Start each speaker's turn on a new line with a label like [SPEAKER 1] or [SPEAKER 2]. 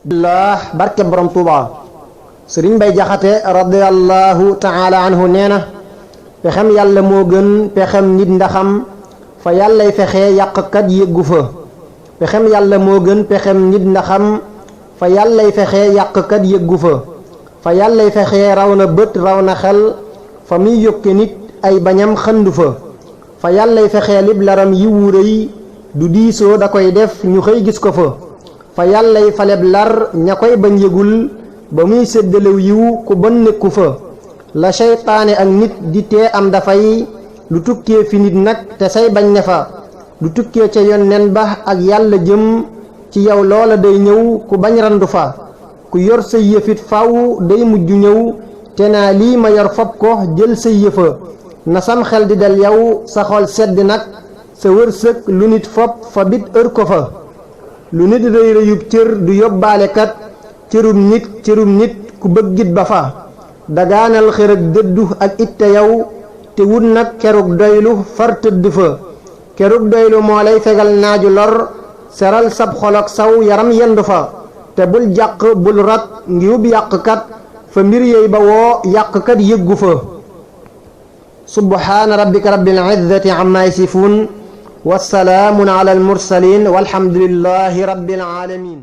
[SPEAKER 1] billah barke borom Tuuba sëriñ Bay Jaxate radiyallahu taala anhu nee na pexem yàlla moo gën pexem nit ndaxam fa yàllay fexe yàqkat yëggu fa pexem yàlla moo gën pexem nit ndaxam fa yàllay fexe yàqkat yëggu fa yàllay fexe raw na bët raw na xel fa muy yokke nit ay bañam xëndu fa yàllay fexe lib laram yi wuurëy du diisoo da koy def ñu xëy gis ko fa yàllay faleb lar ña koy bañ yëgul ba muy séddalew yiw ku bon nekku fa la seytaane ak nit di tee am dafay lu tukkee fi nit nag te say bañ ne fa lu tukkee ca yonnen ba ak yàlla jëm ci yow loola day ñëw ku bañ randu fa ku yor sa yëfit faw day mujj ñëw te naa lii ma yor fob ko jël sa yëfa na sam xel di dal yow sa xol sedd nag sa wërsëg lu nit fob fa bit ër ko fa lu nit rëy rëyub cër du yóbbaale kat cërum nit ku bëggit ba fa dagaanal xër ak dëddu ak itte yow te wut nag kerug doylu far tëdd fa kerug doylu moo lay fegal naaju lor seral sab xol ak saw yaram yendu fa te bul jàq bul rat ngiwub yàqkat fa mbir yey ba woo yàqkat yëggu fa subhaana rabbika rabbil izzati amma yasifuun wa salaamun ala al mursalin walhamdulillahi rabbil alamin